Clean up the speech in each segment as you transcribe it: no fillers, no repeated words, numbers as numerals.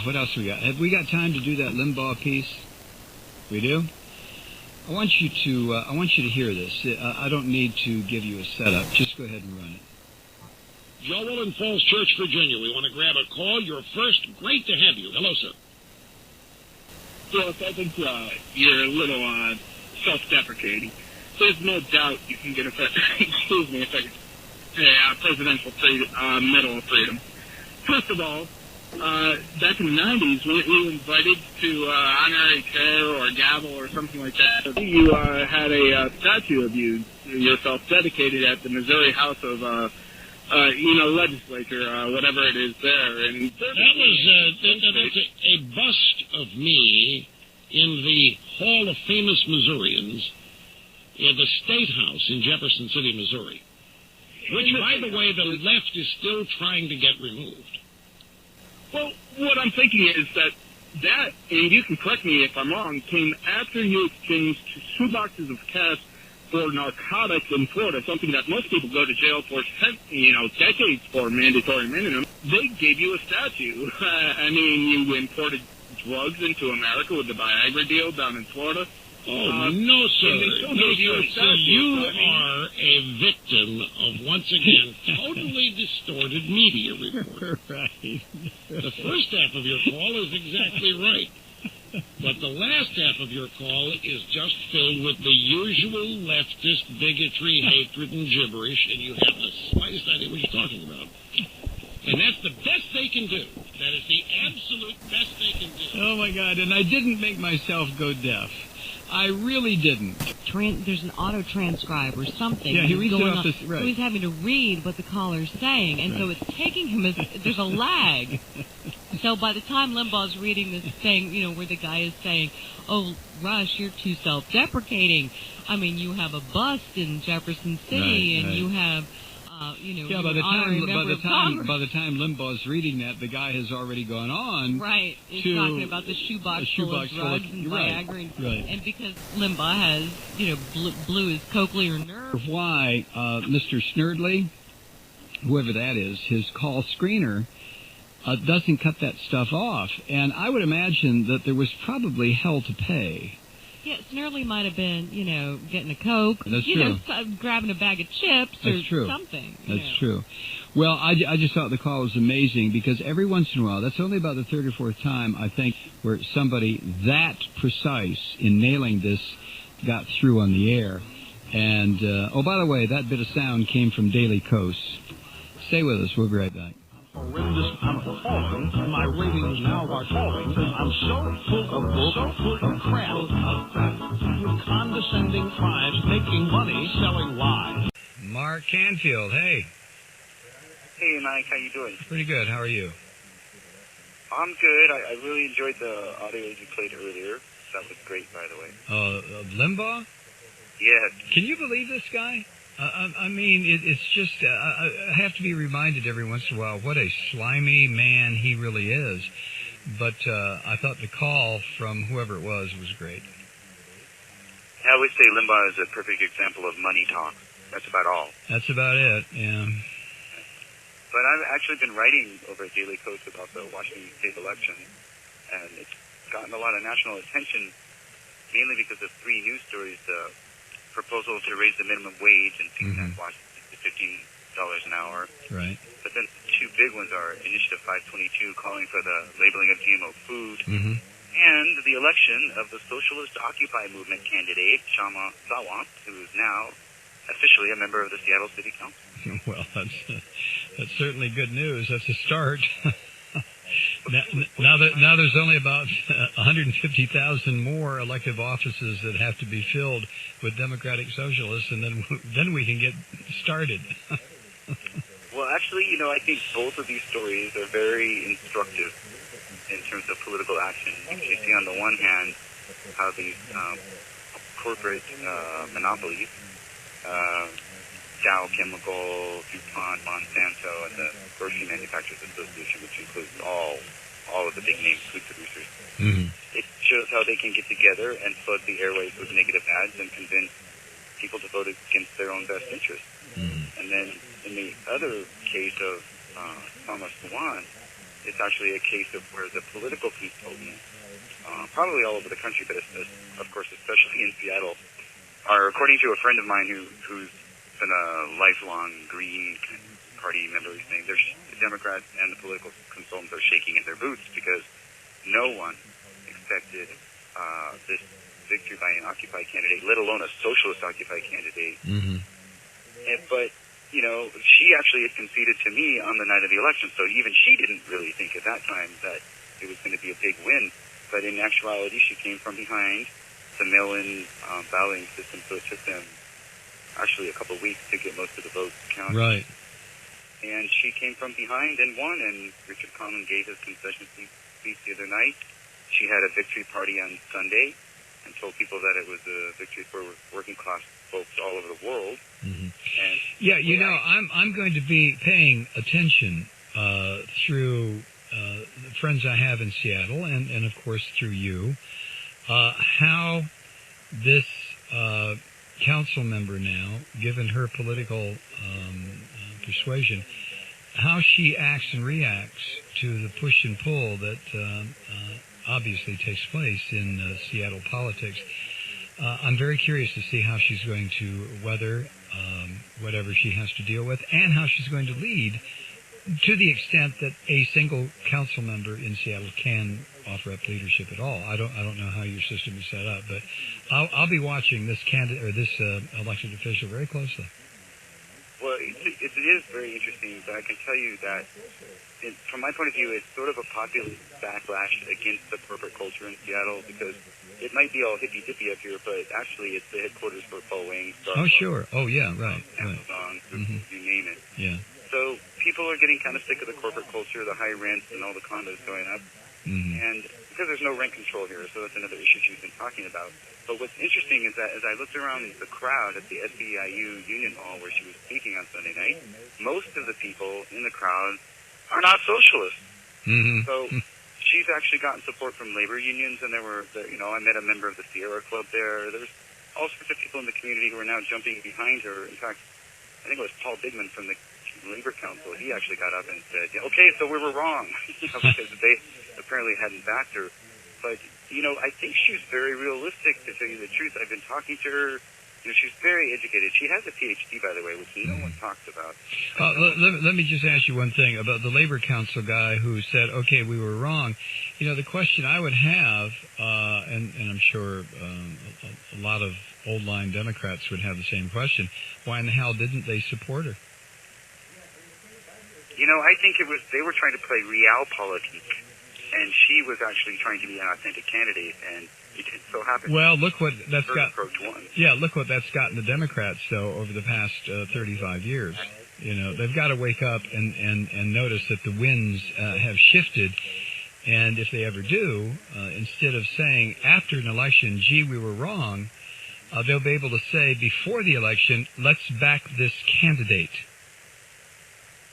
What else we got? Have we got time to do that Limbaugh piece? We do? I want you to hear this. I don't need to give you a setup. Just go ahead and run it. Joel in Falls Church, Virginia. We want to grab a call. You're first. Great to have you. Hello, sir. Yes, I think you're a little self-deprecating. There's no doubt you can get a presidential Medal of Freedom. First of all, back in the 90s, when you were invited to honorary chair or gavel or something like that, you had a statue of yourself dedicated at the Missouri House of legislature, whatever it is there. And that's a bust of me in the Hall of Famous Missourians at the State House in Jefferson City, Missouri, which, by the way, the left is still trying to get removed. Well, what I'm thinking is that, and you can correct me if I'm wrong, came after you exchanged 2 boxes of cash for narcotics in Florida, something that most people go to jail for, decades for mandatory minimum. They gave you a statue. I mean, you imported drugs into America with the Viagra deal down in Florida. Oh, no, sir. You are a victim of, once again, totally distorted media report. Right. The first half of your call is exactly right. But the last half of your call is just filled with the usual leftist bigotry, hatred, and gibberish, and you have the slightest idea what you're talking about. And that's the best they can do. That is the absolute best they can do. Oh, my God. And I didn't make myself go deaf. I really didn't. There's an auto-transcribe or something. Yeah, he reads it off this, right. So he's having to read what the caller's saying, and so it's taking him there's a lag. So by the time Limbaugh's reading this thing, where the guy is saying, "Oh, Rush, you're too self-deprecating. I mean, you have a bust in Jefferson City, and you have, yeah, by the time Limbaugh's reading that, the guy has already gone on. Right. He's talking about the shoebox full of drugs and Viagra. Right. And because Limbaugh has, blew his cochlear nerve. Why Mr. Snerdley, whoever that is, his call screener, doesn't cut that stuff off. And I would imagine that there was probably hell to pay. Yeah, Snerdley might have been, getting a Coke, That's true. grabbing a bag of chips or something. That's true. Well, I just thought the call was amazing because every once in a while, that's only about the third or fourth time, I think, where somebody that precise in nailing this got through on the air. And, by the way, that bit of sound came from Daily Kos. Stay with us. We'll be right back. Horrendous. I'm falling, and my ratings now are falling because I'm so full of crap, with condescending tribes making money selling lies. Mark Canfield, hey. Hey, Mike, how you doing? Pretty good. How are you? I'm good. I really enjoyed the audio you played earlier. That was great, by the way. Limbaugh? Yes. Can you believe this guy? I mean, it's just, I have to be reminded every once in a while what a slimy man he really is. But I thought the call from whoever it was great. I always say Limbaugh is a perfect example of money talk. That's about all. That's about it, yeah. But I've actually been writing over at Daily Kos about the Washington State election, and it's gotten a lot of national attention, mainly because of 3 news stories. The proposal to raise the minimum wage in Washington to $15 an hour. Right. But then 2 big ones are Initiative 522 calling for the labeling of GMO food, and the election of the Socialist Occupy movement candidate, Kshama Sawant, who is now officially a member of the Seattle City Council. Well, that's certainly good news. That's a start. Now there's only about 150,000 more elective offices that have to be filled with Democratic Socialists, and then we can get started. Well, actually, I think both of these stories are very instructive in terms of political action. You see on the one hand how these corporate monopolies, Dow Chemical, DuPont, Monsanto, and the Grocery Manufacturers Association, which includes all of the big name food producers. It shows how they can get together and flood the airwaves with negative ads and convince people to vote against their own best interests. And then in the other case of Kshama Sawant, it's actually a case of where the political consultants, probably all over the country, but of course especially in Seattle, are, according to a friend of mine who's been a lifelong Green Party member, he's saying the Democrats and the political consultants are shaking in their boots because no one expected this victory by an Occupy candidate, let alone a Socialist Occupy candidate. Mm-hmm. But, you know, she actually had conceded to me on the night of the election, so even she didn't really think at that time that it was going to be a big win. But in actuality, she came from behind the mail-in balloting system, so it took them actually a couple of weeks to get most of the votes counted. Right. And she came from behind and won, and Richard Conlon gave his concession speech the other night. She had a victory party on Sunday and told people that it was a victory for working class folks all over the world. Mm-hmm. And yeah, you know, I'm going to be paying attention through the friends I have in Seattle and of course through you, how this council member now, given her political persuasion, how she acts and reacts to the push and pull that obviously takes place in Seattle politics. I'm very curious to see how she's going to weather whatever she has to deal with, and how she's going to lead, to the extent that a single council member in Seattle can offer up leadership at all. I don't know how your system is set up, but I'll be watching this candidate or this elected official very closely. Well, it is very interesting, but I can tell you that, from my point of view, it's sort of a populist backlash against the corporate culture in Seattle, because it might be all hippy-dippy up here, but actually it's the headquarters for Boeing, Starbucks, oh, sure. Oh, yeah, right. Amazon, Mm-hmm. you name it. Yeah. So people are getting kind of sick of the corporate culture, the high rents, and all the condos going up. Mm-hmm. And because there's no rent control here, so that's another issue she's been talking about. But what's interesting is that as I looked around the crowd at the SEIU Union Hall where she was speaking on Sunday night, most of the people in the crowd are not socialists. Mm-hmm. So she's actually gotten support from labor unions, and I met a member of the Sierra Club there. There's all sorts of people in the community who are now jumping behind her. In fact, I think it was Paul Bigman from the Labor Council. He actually got up and said, okay, so we were wrong, because they apparently hadn't backed her. But, I think she's very realistic, to tell you the truth. I've been talking to her. She's very educated. She has a PhD, by the way, which no one talks about. Let me just ask you one thing about the Labor Council guy who said, okay, we were wrong. The question I would have, and I'm sure a lot of old-line Democrats would have the same question, why in the hell didn't they support her? I think they were trying to play realpolitik, and she was actually trying to be an authentic candidate, and it so happened. Well, look what that's got. Approach won. Yeah, look what that's gotten the Democrats, though, over the past 35 years. They've got to wake up and notice that the winds have shifted, and if they ever do, instead of saying after an election, gee, we were wrong, they'll be able to say before the election, let's back this candidate.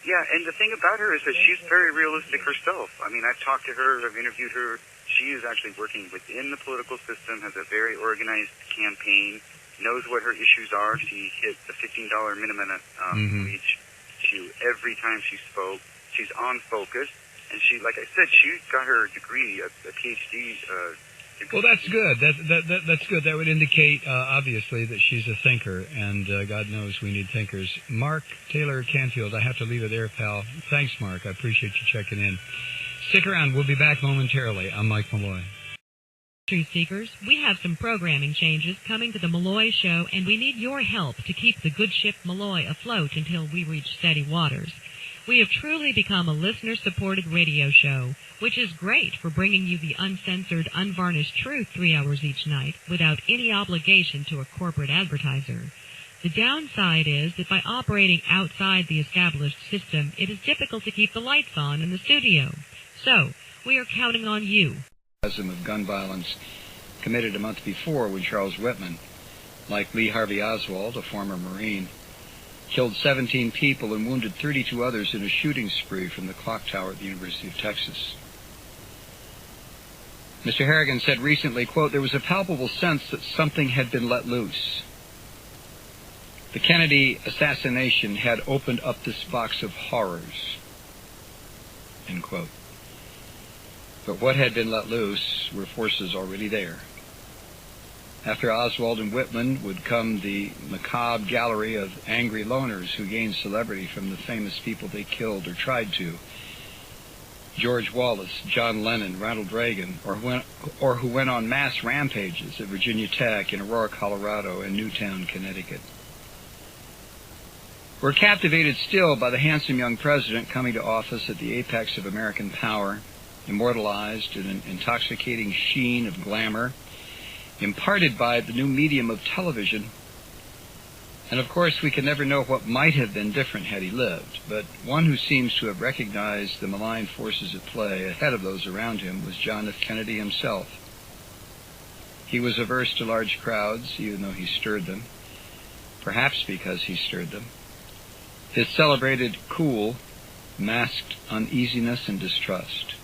Yeah, and the thing about her is that she's very realistic herself. I mean, I've talked to her, I've interviewed her. She is actually working within the political system, has a very organized campaign, knows what her issues are. She hit the $15 minimum wage every time she spoke. She's on focus, and she, like I said, she got her degree, a PhD degree. Well, that's good. That's good. That would indicate, obviously, that she's a thinker, and God knows we need thinkers. Mark Taylor-Canfield, I have to leave it there, pal. Thanks, Mark. I appreciate you checking in. Stick around. We'll be back momentarily. I'm Mike Malloy. Truth Seekers, we have some programming changes coming to the Malloy Show, and we need your help to keep the good ship Malloy afloat until we reach steady waters. We have truly become a listener-supported radio show, which is great for bringing you the uncensored, unvarnished truth 3 hours each night without any obligation to a corporate advertiser. The downside is that by operating outside the established system, it is difficult to keep the lights on in the studio. So, we are counting on you. Of gun violence committed a month before when Charles Whitman, like Lee Harvey Oswald, a former Marine, killed 17 people and wounded 32 others in a shooting spree from the clock tower at the University of Texas. Mr. Harrigan said recently, quote, there was a palpable sense that something had been let loose. The Kennedy assassination had opened up this box of horrors, end quote. But what had been let loose were forces already there. After Oswald and Whitman would come the macabre gallery of angry loners who gained celebrity from the famous people they killed or tried to. George Wallace, John Lennon, Ronald Reagan, or who went on mass rampages at Virginia Tech, in Aurora, Colorado, and Newtown, Connecticut. We're captivated still by the handsome young president coming to office at the apex of American power, immortalized in an intoxicating sheen of glamour, imparted by the new medium of television. And of course, we can never know what might have been different had he lived, but one who seems to have recognized the malign forces at play ahead of those around him was John F. Kennedy himself. He was averse to large crowds, even though he stirred them, perhaps because he stirred them. His celebrated cool masked uneasiness and distrust.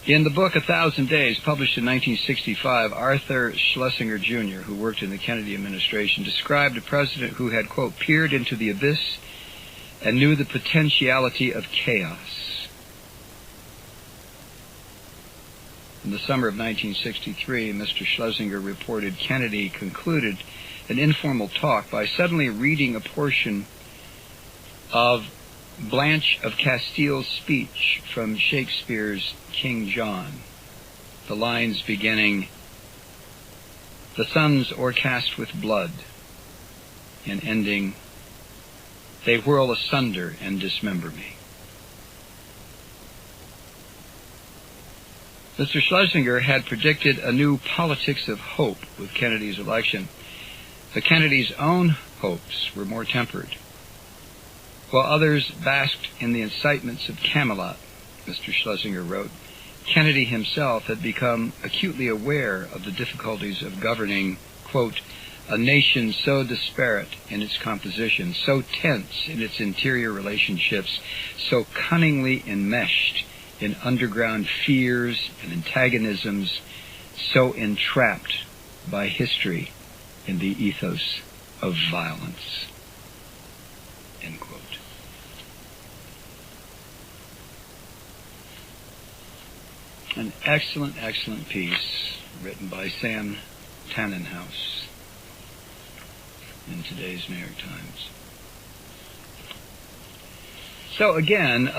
In the book 1,000 Days, published in 1965, Arthur Schlesinger, Jr., who worked in the Kennedy administration, described a president who had, quote, peered into the abyss and knew the potentiality of chaos. In the summer of 1963, Mr. Schlesinger reported Kennedy concluded an informal talk by suddenly reading a portion of Blanche of Castile's speech from Shakespeare's King John, the lines beginning, "The sun's o'ercast with blood," and ending, "They whirl asunder and dismember me." Mr. Schlesinger had predicted a new politics of hope with Kennedy's election, but Kennedy's own hopes were more tempered. While others basked in the incitements of Camelot, Mr. Schlesinger wrote, Kennedy himself had become acutely aware of the difficulties of governing, quote, a nation so disparate in its composition, so tense in its interior relationships, so cunningly enmeshed in underground fears and antagonisms, so entrapped by history in the ethos of violence, end quote. An excellent, excellent piece written by Sam Tannenhouse in today's New York Times. So again,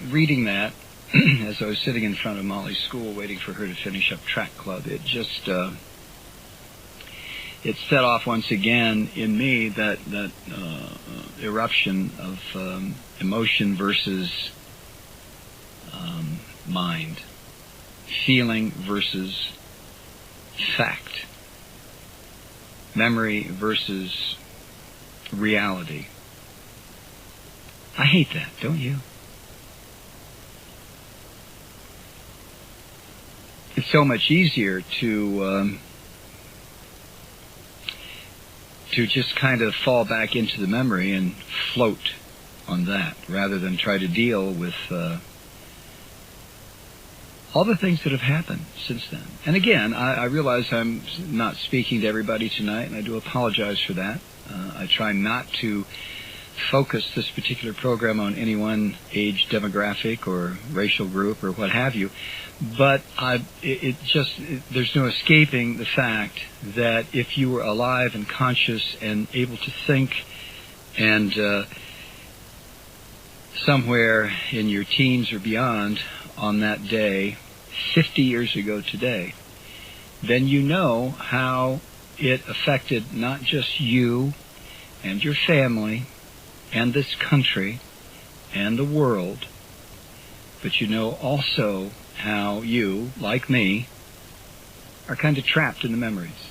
reading that, as I was sitting in front of Molly's school waiting for her to finish up track club, it just, it set off once again in me that eruption of emotion versus mind. Feeling versus fact. Memory versus reality. I hate that, don't you? It's so much easier to just kind of fall back into the memory and float on that, rather than try to deal with all the things that have happened since then. And again, I realize I'm not speaking to everybody tonight, and I do apologize for that. I try not to focus this particular program on any one age demographic or racial group or what have you, but there's no escaping the fact that if you were alive and conscious and able to think, and somewhere in your teens or beyond on that day, 50 years ago today, then you know how it affected not just you and your family and this country and the world, but you know also how you, like me, are kind of trapped in the memories.